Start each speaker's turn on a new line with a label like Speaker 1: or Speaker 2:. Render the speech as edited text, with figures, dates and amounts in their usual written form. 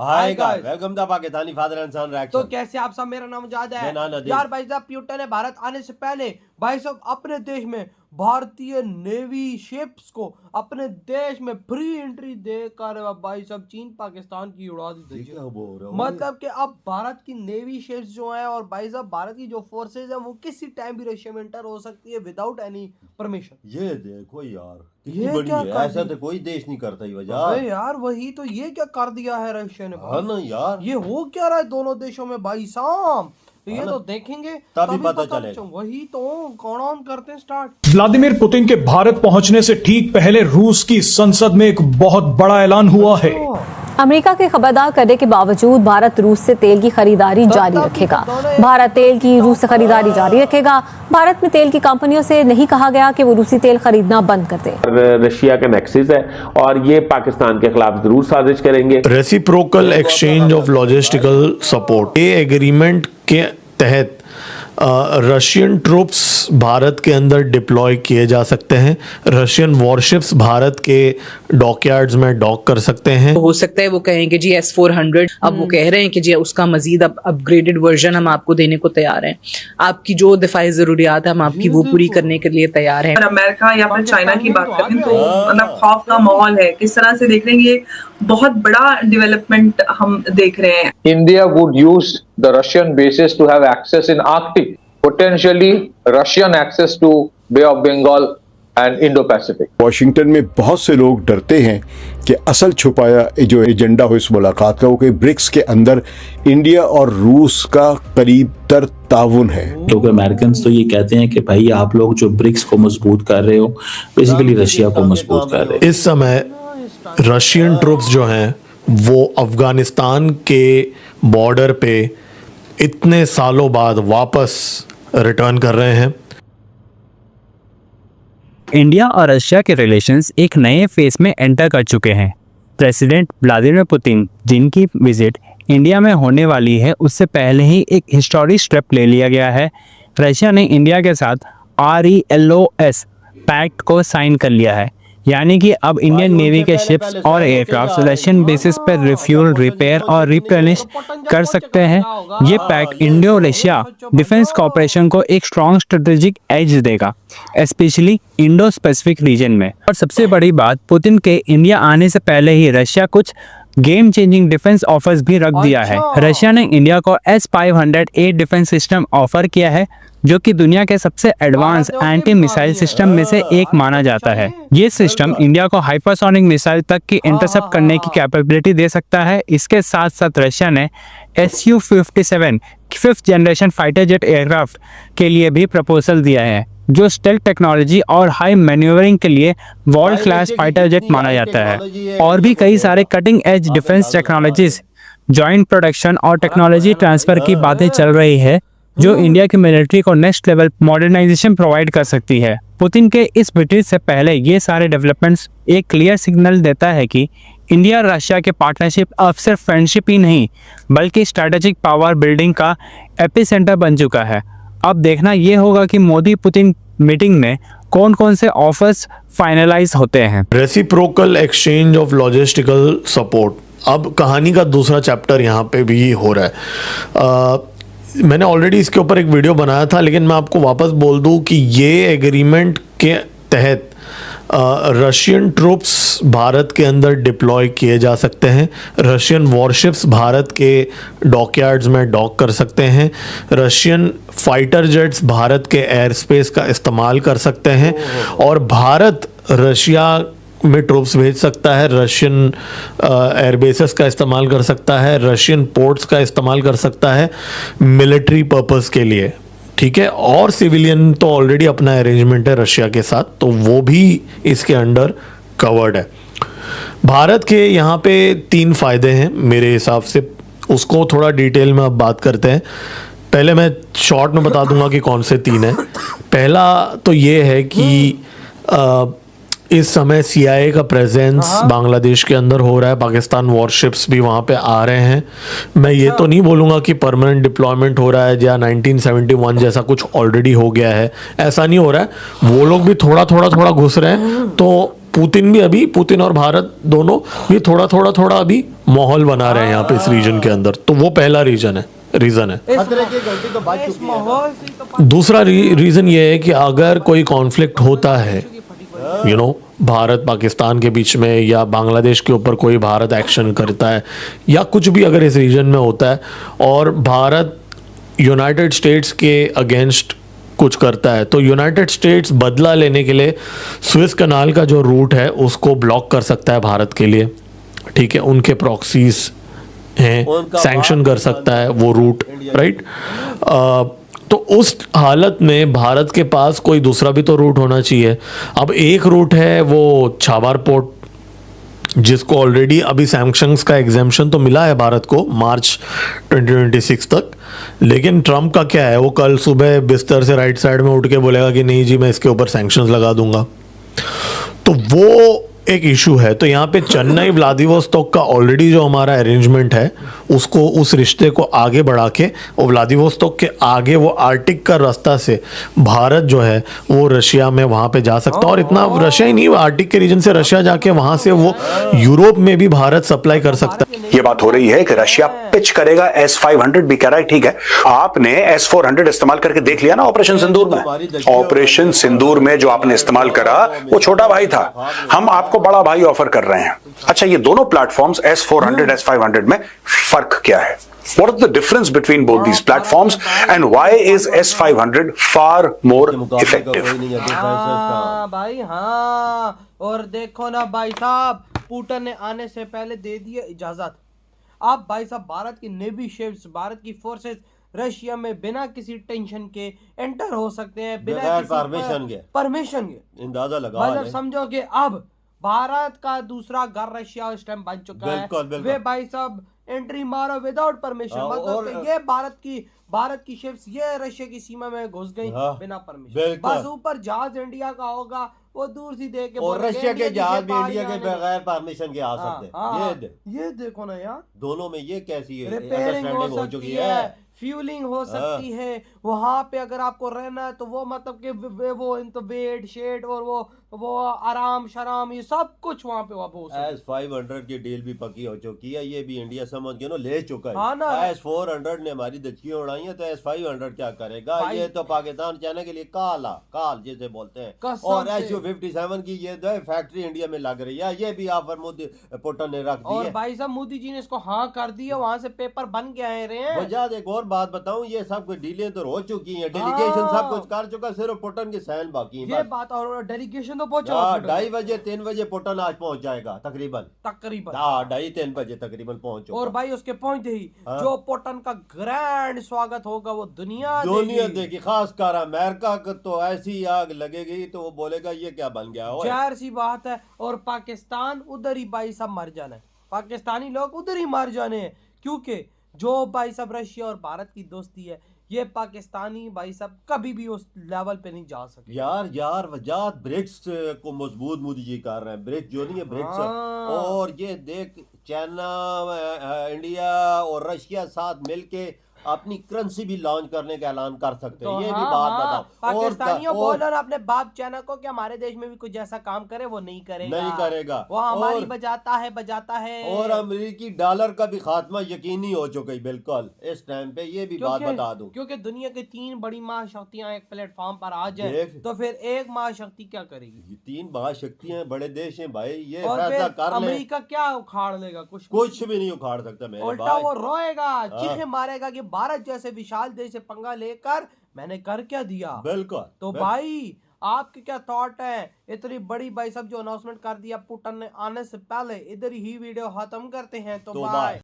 Speaker 1: Hi guys, welcome to Pakistani father and son reaction.
Speaker 2: तो कैसे आप सब, मेरा नाम जाद है यार। भाई साहब, प्यूटन ने भारत आने से पहले भाई साहब अपने देश में भारतीय नेवी शिप्स को अपने देश में फ्री एंट्री देकर भाई साहब चीन पाकिस्तान की उड़ा दी थी। मतलब कि अब भारत की नेवी शिप्स जो है और भाई साहब भारत की जो फोर्सेज है वो किसी टाइम भी रशिया में एंटर हो सकती है विदाउट एनी परमिशन।
Speaker 1: ये देखो यार, कितनी बड़ी है, ऐसा तो कोई देश नहीं करता ही
Speaker 2: वजह यार। वही तो, ये क्या कर दिया है रशिया ने।
Speaker 1: हाँ ना यार,
Speaker 2: ये हो क्या रहा है दोनों देशों में भाई साहब, ये तो देखेंगे
Speaker 1: तभी पता चलेगा।
Speaker 2: वही तो, कौन ऑन करते हैं स्टार्ट।
Speaker 3: व्लादिमीर पुतिन के भारत पहुंचने से ठीक पहले रूस की संसद में एक बहुत बड़ा ऐलान हुआ है।
Speaker 4: अमेरिका के खबरदार करने के बावजूद भारत रूस से तेल की खरीदारी जारी रखेगा। भारत तेल की रूस से खरीदारी जारी रखेगा। भारत में तेल की कंपनियों से नहीं कहा गया कि वो रूसी तेल खरीदना बंद कर दे।
Speaker 5: रशिया का नेक्सस है और ये पाकिस्तान के खिलाफ जरूर साजिश करेंगे।
Speaker 3: Reciprocal exchange of logistical support, ये एग्रीमेंट के तहत रशियन ट्रूप्स भारत के अंदर डिप्लॉय किए जा सकते हैं। रशियन वॉरशिप्स भारत के डॉकयार्ड्स में डॉक कर सकते हैं।
Speaker 6: हो सकता है वो कहेंगे जी S-400, अब वो कह रहे हैं कि जी उसका मजीद अपग्रेडेड वर्जन हम आपको देने को तैयार हैं। आपकी जो दिफाई जरूरियात है हम आपकी वो पूरी करने के लिए तैयार हैं।
Speaker 7: अमेरिका या फिर चाइना की बात करें तो मतलब खौफ का माहौल है। किस तरह से देख रहे हैं, ये बहुत बड़ा डेवलपमेंट हम देख रहे हैं।
Speaker 8: India would use the Russian bases to have access in Arctic, potentially Russian access to Bay of Bengal and Indo-Pacific.
Speaker 9: Washington में बहुत से लोग डरते हैं कि असल छुपाया जो एजेंडा हो इस मुलाकात का वो कि ब्रिक्स के अंदर इंडिया और रूस का करीब तर ताउन है।
Speaker 10: क्योंकि अमेरिकन तो ये कहते हैं कि भाई आप लोग जो ब्रिक्स को मजबूत कर रहे हो, बेसिकली रशिया को मजबूत कर रहे हो।
Speaker 3: इस समय रशियन ट्रूप्स जो हैं वो अफगानिस्तान के बॉर्डर पे इतने सालों बाद वापस रिटर्न कर रहे हैं।
Speaker 11: इंडिया और रशिया के रिलेशंस एक नए फेज में एंटर कर चुके हैं। प्रेसिडेंट व्लादिमीर पुतिन, जिनकी विजिट इंडिया में होने वाली है, उससे पहले ही एक हिस्टोरिक स्टेप ले लिया गया है। रशिया ने इंडिया के साथ RELOS पैक्ट को साइन कर लिया है, यानी कि अब इंडियन नेवी के शिप्स और एयरक्राफ्ट रशियन बेसिस पर रिफ्यूल, रिपेयर और रिप्लेनिश कर सकते हैं। ये pact Indo Russia defence cooperation को एक स्ट्रॉन्ग स्ट्रेटेजिक एज देगा, स्पेशली इंडो स्पेसिफिक रीजन में। और सबसे बड़ी बात, पुतिन के इंडिया आने से पहले ही रशिया कुछ गेम चेंजिंग डिफेंस ऑफर्स भी रख दिया है। रशिया ने इंडिया को S-500A डिफेंस सिस्टम ऑफर किया है, जो कि दुनिया के सबसे एडवांस एंटी मिसाइल सिस्टम में से एक माना जाता है। ये सिस्टम इंडिया को हाइपरसोनिक मिसाइल तक की इंटरसेप्ट करने की कैपेबिलिटी दे सकता है। इसके साथ साथ रशिया ने Su-57 5th generation fighter jet aircraft के लिए भी प्रपोजल दिया है, जो स्टेल्थ टेक्नोलॉजी और हाई मैन्यूवरिंग के लिए वर्ल्ड क्लास फाइटर जेट माना जाता है। और भी कई सारे cutting edge defence technologies, joint production और टेक्नोलॉजी ट्रांसफर की बातें चल रही है, जो इंडिया की मिलिट्री को नेक्स्ट लेवल मॉडर्नाइजेशन प्रोवाइड कर सकती है। पुतिन के इस विजिट से पहले ये सारे डेवलपमेंट्स एक क्लियर सिग्नल देता है कि इंडिया और रशिया के पार्टनरशिप अब सिर्फ फ्रेंडशिप ही नहीं, बल्कि स्ट्रैटेजिक पावर बिल्डिंग का एपिसेंटर बन चुका है। अब देखना ये होगा कि मोदी पुतिन मीटिंग में कौन कौन से ऑफर्स फाइनलाइज होते हैं।
Speaker 3: Reciprocal exchange of logistical support, अब कहानी का दूसरा चैप्टर यहाँ पे भी हो रहा है। मैंने ऑलरेडी इसके ऊपर एक वीडियो बनाया था, लेकिन मैं आपको वापस बोल दूं कि ये एग्रीमेंट के तहत रशियन ट्रूप्स भारत के अंदर डिप्लॉय किए जा सकते हैं। रशियन वॉरशिप्स भारत के डॉकयार्ड्स में डॉक कर सकते हैं। रशियन फाइटर जेट्स भारत के एयर स्पेस का इस्तेमाल कर सकते हैं और भारत रशिया में ट्रूप्स भेज सकता है, रशियन एयरबेसेस का इस्तेमाल कर सकता है, रशियन पोर्ट्स का इस्तेमाल कर सकता है मिलिट्री पर्पस के लिए, ठीक है। और सिविलियन तो ऑलरेडी अपना अरेंजमेंट है रशिया के साथ, तो वो भी इसके अंडर कवर्ड है। भारत के यहाँ पे 3 फायदे हैं मेरे हिसाब से, उसको थोड़ा डिटेल में अब बात करते हैं। पहले मैं शॉर्ट में बता दूंगा कि कौन से 3 हैं। पहला तो ये है कि इस समय CIA का प्रेजेंस बांग्लादेश के अंदर हो रहा है, पाकिस्तान वॉरशिप्स भी वहाँ पे आ रहे हैं। मैं ये तो नहीं बोलूँगा कि परमानेंट डिप्लॉयमेंट हो रहा है या 1971 जैसा कुछ ऑलरेडी हो गया है, ऐसा नहीं हो रहा है। वो लोग भी थोड़ा थोड़ा घुस रहे हैं, तो पुतिन और भारत दोनों भी थोड़ा अभी माहौल बना रहे हैं यहाँ पे इस रीजन के अंदर, तो वो पहला रीजन है।
Speaker 1: खतरे की घंटी तो बज चुकी है।
Speaker 3: दूसरा रीजन ये है कि अगर कोई कॉन्फ्लिक्ट होता है भारत पाकिस्तान के बीच में, या बांग्लादेश के ऊपर कोई भारत एक्शन करता है, या कुछ भी अगर इस रीजन में होता है और भारत यूनाइटेड स्टेट्स के अगेंस्ट कुछ करता है, तो यूनाइटेड स्टेट्स बदला लेने के लिए स्विस कनाल का जो रूट है उसको ब्लॉक कर सकता है भारत के लिए, ठीक है। उनके प्रॉक्सीज हैं, सैंक्शन कर सकता है वो रूट, राइट। तो उस हालत में भारत के पास कोई दूसरा भी तो रूट होना चाहिए। अब एक रूट है वो छाबार पोर्ट, जिसको ऑलरेडी अभी सैंक्शंस का एग्जेम्पशन तो मिला है भारत को मार्च 2026 तक, लेकिन ट्रम्प का क्या है, वो कल सुबह बिस्तर से राइट साइड में उठ के बोलेगा कि नहीं जी मैं इसके ऊपर सैंक्शंस लगा दूंगा, तो वो एक इशू है। तो यहाँ पे चेन्नई व्लादिवोस्तोक का ऑलरेडी जो हमारा अरेंजमेंट है उसको, उस रिश्ते को आगे बढ़ा के, और व्लादिवोस्तोक के आगे वो आर्टिक का रास्ता से भारत जो है वो रशिया में वहाँ पे जा सकता है। और इतना रशिया ही नहीं, आर्टिक के रीजन से रशिया जाके वहाँ से वो यूरोप में भी भारत सप्लाई कर सकता है।
Speaker 12: ये बात हो रही है कि रशिया पिच करेगा S-500 भी, कह रहा है ठीक है, आपने S-400 इस्तेमाल करके देख लिया ना ऑपरेशन सिंदूर में। ऑपरेशन सिंदूर में जो आपने इस्तेमाल करा वो छोटा भाई था, हम आपको बड़ा भाई ऑफर कर रहे हैं। अच्छा, ये दोनों प्लेटफॉर्म्स S-400 S-500 में फर्क क्या है? What is the difference between both these platforms and why is S-500 far more effective?
Speaker 2: भाई हाँ, और देखो ना भाई साहब, पुतिन ने आने से पहले दे दिए इजाजत। अब भाई साहब भारत की नेवी शिप्स, भारत की फोर्सेस रशिया में बिना किसी टेंशन के एंटर हो सकते हैं, बिना किसी परमिशन के।
Speaker 1: अंदाजा लगा,
Speaker 2: मतलब समझो कि अब भारत का दूसरा घर रशिया इस टाइम बन चुका है। वे भाई साहब एंट्री मारो विदाउट परमिशन, मतलब ये भारत की शिप्स ये रशिया की सीमा में घुस गई बिना परमिशन। बस ऊपर जहाज इंडिया का होगा, वो दूर से देख के,
Speaker 1: और रशिया के जहाज भी इंडिया के बगैर परमिशन के आ सकते हैं।
Speaker 2: ये देखो ना यार,
Speaker 1: दोनों में ये कैसी
Speaker 2: रिपेयरिंग हो सकती है, फ्यूलिंग हो सकती है वहां पे। अगर आपको रहना है तो वो मतलब कि वो बेड शेड और वो आराम शराम ये सब कुछ वहां पे हो सकता है।
Speaker 1: S-500 की डील भी पक्की हो चुकी है, ये भी इंडिया समझ के ले चुका है।
Speaker 2: हाँ ना,
Speaker 1: S-400 ने हमारी दचकियां उड़ाई है, तो S-500 क्या करेगा? ये तो पाकिस्तान चाइना के लिए काल जिसे बोलते हैं। और Su-57 की ये फैक्ट्री इंडिया में लग रही है, ये भी ऑफर मोदी पुतिन ने रख दी है।
Speaker 2: और भाई साहब मोदी जी ने इसको हाँ कर दिया, वहां से पेपर बन के आए रहे हैं।
Speaker 1: वजह एक और बात बताऊं, ये सब कुछ डीलें तो हो चुकी हैं, डेलीगेशन सब कुछ कर चुका, सिर्फ पुतिन के साइन बाकी है।
Speaker 2: ये बात, और डेलीगेशन तो पहुंचा
Speaker 1: 2:30 बजे 3 बजे पुतिन आज पहुंच जाएगा तकरीबन 2:30-3 बजे तकरीबन पहुंच।
Speaker 2: और भाई उसके पहुंचते ही जो पुतिन का ग्रैंड स्वागत होगा वो दुनिया
Speaker 1: देगी, खास कर अमेरिका को तो ऐसी आग लगेगी तो वो बोलेगा ये क्या बन गया।
Speaker 2: जाहिर सी बात है। और पाकिस्तान उधर ही भाई सब मर जाना है, पाकिस्तानी लोग उधर ही मर जाने हैं, क्योंकि जो भाई सब रशिया और भारत की दोस्ती है, ये पाकिस्तानी भाई सब कभी भी उस लेवल पे नहीं जा सके।
Speaker 1: यार वजह ब्रिक्स को मजबूत मोदी जी कर रहे हैं, ब्रिक्स जो नहीं है ब्रिक्स। और ये देख चाइना, इंडिया और रशिया साथ मिलके अपनी करेंसी भी लॉन्च करने का ऐलान कर सकते हैं। तो ये भी बात बताओ,
Speaker 2: पाकिस्तानियों बोल रहे अपने बाप चाइना को कि हमारे देश में भी कुछ ऐसा काम करे, वो नहीं करेगा, वो हमारी बजाता है।
Speaker 1: और अमेरिकी डॉलर का भी खात्मा यकीनी हो चुका है बिल्कुल इस टाइम पे, ये भी बात बता दूं।
Speaker 2: क्योंकि दुनिया की 3 बड़ी महाशक्तियां एक प्लेटफॉर्म पर आ जाए तो फिर एक महाशक्ति क्या करेगी?
Speaker 1: 3 महाशक्तियां बड़े देश हैं भाई, ये फैसला कर ले।
Speaker 2: अमेरिका क्या उखाड़ लेगा? कुछ
Speaker 1: भी नहीं उखाड़ सकता मेरे भाई।
Speaker 2: उल्टा वो रोएगा, चीखे मारेगा कि भारत जैसे विशाल देश से पंगा लेकर मैंने कर क्या दिया।
Speaker 1: बिल्कुल।
Speaker 2: तो भाई आपके क्या थॉट है? इतनी बड़ी भाई सब जो अनाउंसमेंट कर दिया पुतिन ने आने से पहले, इधर ही वीडियो खत्म करते हैं। तो बाय।